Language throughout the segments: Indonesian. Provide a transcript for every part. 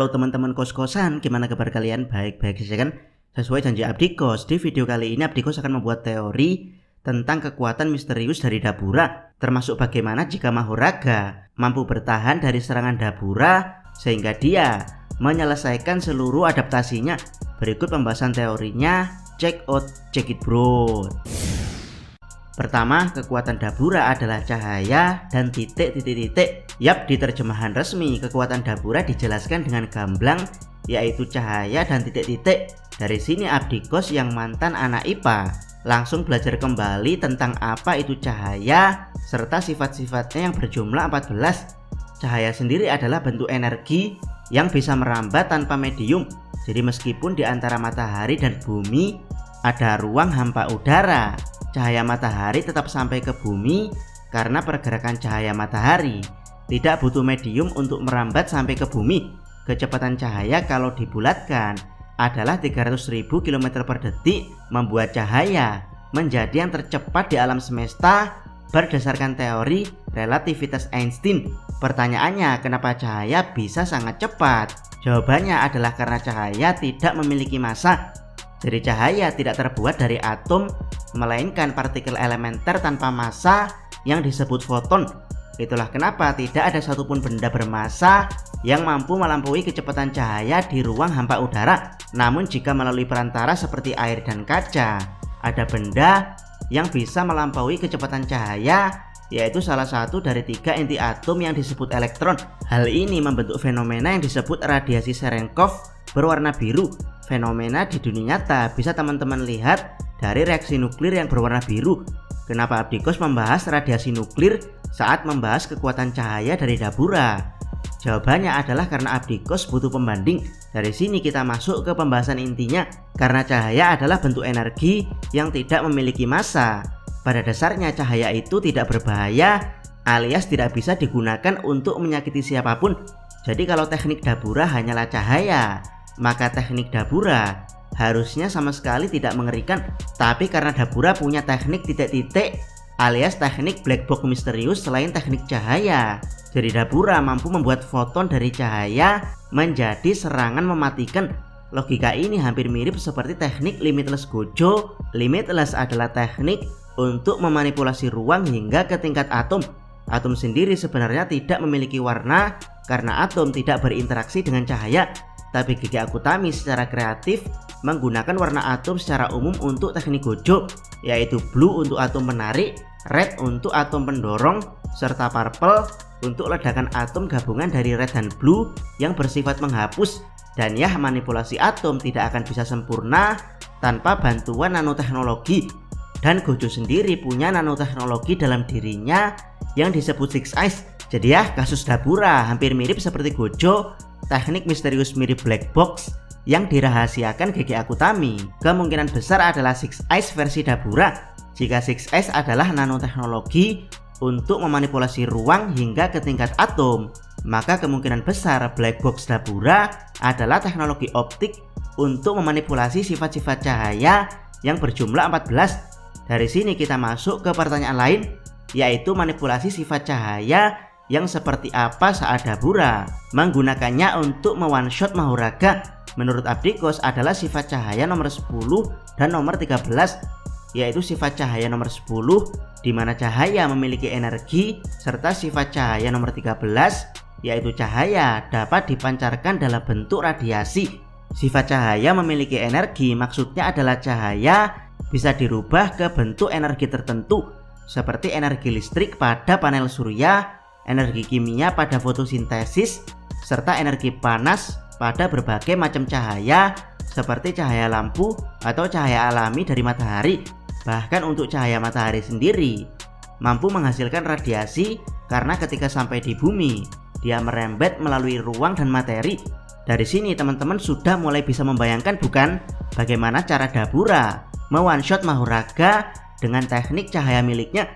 Halo teman-teman kos-kosan, gimana kabar kalian? Baik-baik saja kan? Sesuai janji Abdikos, di video kali ini Abdikos akan membuat teori tentang kekuatan misterius dari Dabura, termasuk bagaimana jika Mahoraga mampu bertahan dari serangan Dabura sehingga dia menyelesaikan seluruh adaptasinya. Berikut pembahasan teorinya, check it bro. Pertama, kekuatan Dabura adalah cahaya dan titik-titik-titik. Yap, di terjemahan resmi, kekuatan Dabura dijelaskan dengan gamblang, yaitu cahaya dan titik-titik. Dari sini Abdikos yang mantan anak IPA langsung belajar kembali tentang apa itu cahaya serta sifat-sifatnya yang berjumlah 14. Cahaya sendiri adalah bentuk energi yang bisa merambat tanpa medium. Jadi meskipun di antara matahari dan bumi ada ruang hampa udara, cahaya matahari tetap sampai ke bumi karena pergerakan cahaya matahari tidak butuh medium untuk merambat sampai ke bumi. Kecepatan cahaya kalau dibulatkan adalah 300.000 km per detik, membuat cahaya menjadi yang tercepat di alam semesta berdasarkan teori relativitas Einstein. Pertanyaannya, kenapa cahaya bisa sangat cepat? Jawabannya adalah karena cahaya tidak memiliki massa. Jadi cahaya tidak terbuat dari atom, melainkan partikel elementer tanpa massa yang disebut foton. Itulah kenapa tidak ada satupun benda bermassa yang mampu melampaui kecepatan cahaya di ruang hampa udara. Namun jika melalui perantara seperti air dan kaca, ada benda yang bisa melampaui kecepatan cahaya, yaitu salah satu dari 3 inti atom yang disebut elektron. Hal ini membentuk fenomena yang disebut radiasi Cherenkov berwarna biru. Fenomena di dunia nyata bisa teman-teman lihat dari reaksi nuklir yang berwarna biru. Kenapa Abdikos membahas radiasi nuklir saat membahas kekuatan cahaya dari Dabura? Jawabannya adalah karena Abdikos butuh pembanding. Dari sini kita masuk ke pembahasan intinya. Karena cahaya adalah bentuk energi yang tidak memiliki massa, pada dasarnya cahaya itu tidak berbahaya alias tidak bisa digunakan untuk menyakiti siapapun. Jadi kalau teknik Dabura hanyalah cahaya, maka teknik Dabura harusnya sama sekali tidak mengerikan. Tapi karena Dabura punya teknik titik-titik alias teknik black box misterius selain teknik cahaya, jadi Dabura mampu membuat foton dari cahaya menjadi serangan mematikan. Logika ini hampir mirip seperti teknik Limitless Gojo. Limitless adalah teknik untuk memanipulasi ruang hingga ke tingkat atom. Atom sendiri sebenarnya tidak memiliki warna karena atom tidak berinteraksi dengan cahaya. Tapi Gege Akutami secara kreatif menggunakan warna atom secara umum untuk teknik Gojo, yaitu blue untuk atom menarik, red untuk atom pendorong, serta purple untuk ledakan atom gabungan dari red dan blue yang bersifat menghapus. Dan ya, manipulasi atom tidak akan bisa sempurna tanpa bantuan nanoteknologi. Dan Gojo sendiri punya nanoteknologi dalam dirinya yang disebut Six Eyes. Jadi ya, kasus Dabura hampir mirip seperti Gojo, teknik misterius mirip black box yang dirahasiakan Gege Akutami. Kemungkinan besar adalah Six Eyes versi Dabura. Jika Six Eyes adalah nanoteknologi untuk memanipulasi ruang hingga ke tingkat atom, maka kemungkinan besar black box Dabura adalah teknologi optik untuk memanipulasi sifat-sifat cahaya yang berjumlah 14. Dari sini kita masuk ke pertanyaan lain, yaitu manipulasi sifat cahaya yang seperti apa saat Dabura menggunakannya untuk one shot Mahoraga. Menurut Abdikos adalah sifat cahaya nomor 10 dan nomor 13, yaitu sifat cahaya nomor 10 di mana cahaya memiliki energi, serta sifat cahaya nomor 13 yaitu cahaya dapat dipancarkan dalam bentuk radiasi. Sifat cahaya memiliki energi maksudnya adalah cahaya bisa dirubah ke bentuk energi tertentu, seperti energi listrik pada panel surya, energi kimia pada fotosintesis, serta energi panas pada berbagai macam cahaya seperti cahaya lampu atau cahaya alami dari matahari. Bahkan untuk cahaya matahari sendiri mampu menghasilkan radiasi karena ketika sampai di bumi dia merembet melalui ruang dan materi. Dari sini teman-teman sudah mulai bisa membayangkan bukan bagaimana cara Dabura one shot Mahoraga dengan teknik cahaya miliknya?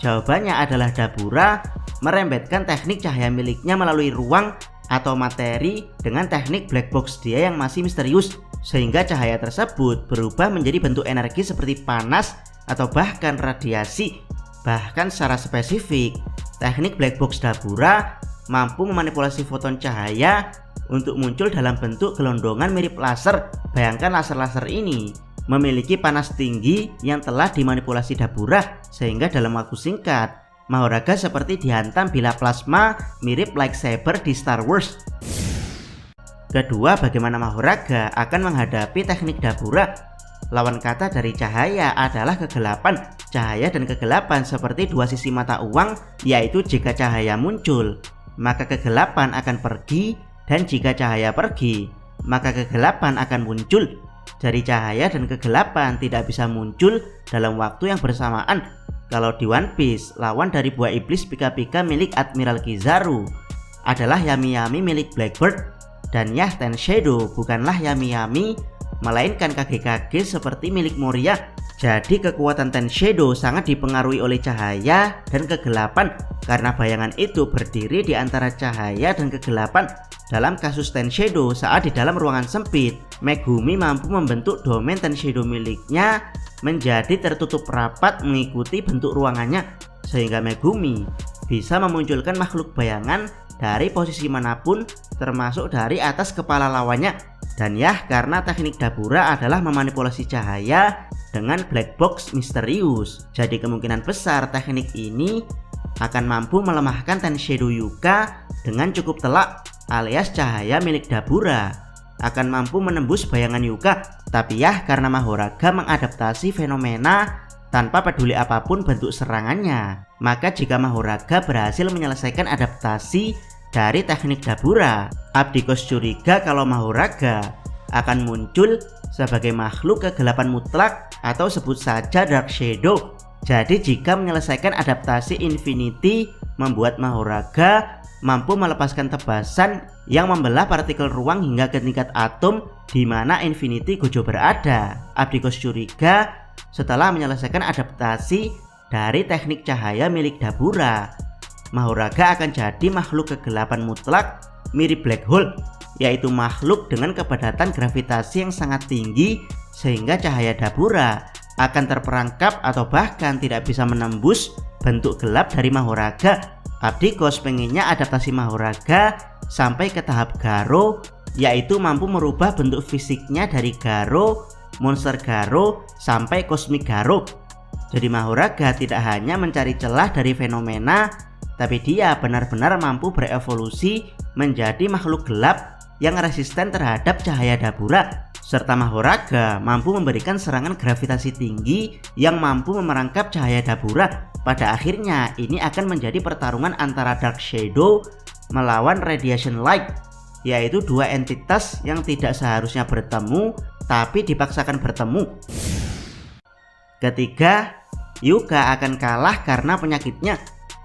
Jawabannya adalah Dabura merembetkan teknik cahaya miliknya melalui ruang atau materi dengan teknik black box dia yang masih misterius, sehingga cahaya tersebut berubah menjadi bentuk energi seperti panas atau bahkan radiasi. Bahkan secara spesifik, teknik black box Dabura mampu memanipulasi foton cahaya untuk muncul dalam bentuk gelondongan mirip laser. Bayangkan laser-laser ini memiliki panas tinggi yang telah dimanipulasi Dabura, sehingga dalam waktu singkat Mahoraga seperti dihantam bilah plasma mirip lightsaber di Star Wars. Kedua, bagaimana Mahoraga akan menghadapi teknik Dabura. Lawan kata dari cahaya adalah kegelapan. Cahaya dan kegelapan seperti dua sisi mata uang, yaitu jika cahaya muncul, maka kegelapan akan pergi, dan jika cahaya pergi, maka kegelapan akan muncul. Dari cahaya dan kegelapan tidak bisa muncul dalam waktu yang bersamaan. Kalau di One Piece, lawan dari buah iblis pika-pika milik Admiral Kizaru adalah Yami-Yami milik Blackbird, dan Yah Ten Shadow bukanlah Yami-Yami melainkan kage-kage seperti milik Moria. Jadi kekuatan Ten Shadow sangat dipengaruhi oleh cahaya dan kegelapan, karena bayangan itu berdiri di antara cahaya dan kegelapan. Dalam kasus Ten Shadow, saat di dalam ruangan sempit, Megumi mampu membentuk domain Ten Shadow miliknya menjadi tertutup rapat mengikuti bentuk ruangannya, sehingga Megumi bisa memunculkan makhluk bayangan dari posisi manapun, termasuk dari atas kepala lawannya. Dan Yah, karena teknik Dabura adalah memanipulasi cahaya dengan black box misterius, jadi kemungkinan besar teknik ini akan mampu melemahkan Ten Shadow Yuka dengan cukup telak, alias cahaya milik Dabura akan mampu menembus bayangan Yuka. Tapi Yah, karena Mahoraga mengadaptasi fenomena tanpa peduli apapun bentuk serangannya, maka jika Mahoraga berhasil menyelesaikan adaptasi dari teknik Dabura, Abdikos curiga kalau Mahoraga akan muncul sebagai makhluk kegelapan mutlak atau sebut saja Dark Shadow. Jadi jika menyelesaikan adaptasi Infinity membuat Mahoraga mampu melepaskan tebasan yang membelah partikel ruang hingga ke tingkat atom di mana Infinity Gojo berada. Abdikos curiga setelah menyelesaikan adaptasi dari teknik cahaya milik Dabura, Mahoraga akan jadi makhluk kegelapan mutlak mirip black hole, yaitu makhluk dengan kepadatan gravitasi yang sangat tinggi sehingga cahaya Dabura akan terperangkap atau bahkan tidak bisa menembus bentuk gelap dari Mahoraga. Abdikos pengennya adaptasi Mahoraga sampai ke tahap Garo, yaitu mampu merubah bentuk fisiknya dari Garo, monster Garo, sampai Cosmic Garo. Jadi Mahoraga tidak hanya mencari celah dari fenomena, tapi dia benar-benar mampu berevolusi menjadi makhluk gelap yang resisten terhadap cahaya Dabura. Serta Mahoraga mampu memberikan serangan gravitasi tinggi yang mampu memerangkap cahaya Dabura. Pada akhirnya ini akan menjadi pertarungan antara Dark Shadow melawan Radiation Light, yaitu dua entitas yang tidak seharusnya bertemu tapi dipaksakan bertemu. Ketiga, Yuka akan kalah karena penyakitnya.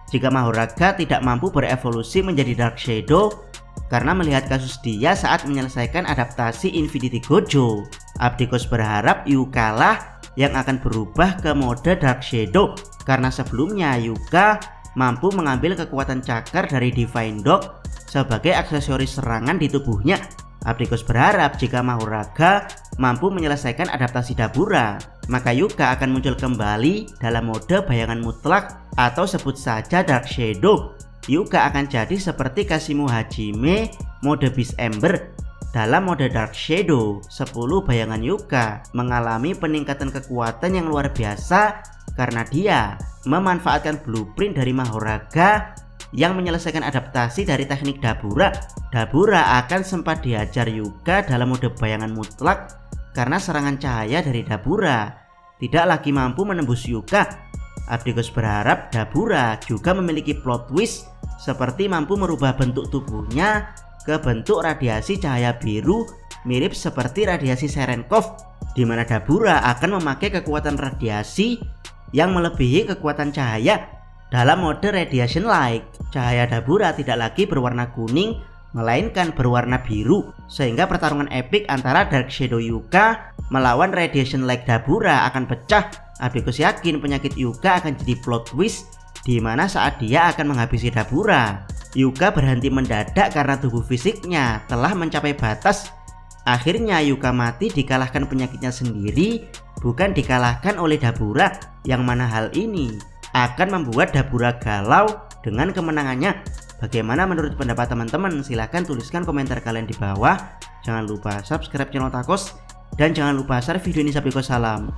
Jika Mahoraga tidak mampu berevolusi menjadi Dark Shadow karena melihat kasus dia saat menyelesaikan adaptasi Infinity Gojo, Abdikos berharap Yuka lah yang akan berubah ke mode Dark Shadow, karena sebelumnya Yuka mampu mengambil kekuatan cakar dari Divine Dog sebagai aksesoris serangan di tubuhnya. Abdikos berharap jika Mahoraga mampu menyelesaikan adaptasi Dabura, maka Yuka akan muncul kembali dalam mode bayangan mutlak atau sebut saja Dark Shadow. Yuka akan jadi seperti Kasimu Hajime mode Beast Ember. Dalam mode Dark Shadow, 10 bayangan Yuka mengalami peningkatan kekuatan yang luar biasa karena dia memanfaatkan blueprint dari Mahoraga yang menyelesaikan adaptasi dari teknik Dabura. Dabura akan sempat dihajar Yuka dalam mode bayangan mutlak karena serangan cahaya dari Dabura tidak lagi mampu menembus Yuka. Abdikos berharap Dabura juga memiliki plot twist seperti mampu merubah bentuk tubuhnya ke bentuk radiasi cahaya biru mirip seperti radiasi Serenkov, di mana Dabura akan memakai kekuatan radiasi yang melebihi kekuatan cahaya. Dalam mode Radiation Light, cahaya Dabura tidak lagi berwarna kuning melainkan berwarna biru, sehingga pertarungan epik antara Dark Shadow Yuka melawan Radiation Light Dabura akan pecah. Abdikos yakin penyakit Yuka akan jadi plot twist di mana saat dia akan menghabisi Dabura, Yuka berhenti mendadak karena tubuh fisiknya telah mencapai batas. Akhirnya Yuka mati dikalahkan penyakitnya sendiri, bukan dikalahkan oleh Dabura, yang mana hal ini akan membuat Dabura galau dengan kemenangannya. Bagaimana menurut pendapat teman-teman? Silahkan tuliskan komentar kalian di bawah. Jangan lupa subscribe channel Takos dan jangan lupa share video ini sampai ke salam.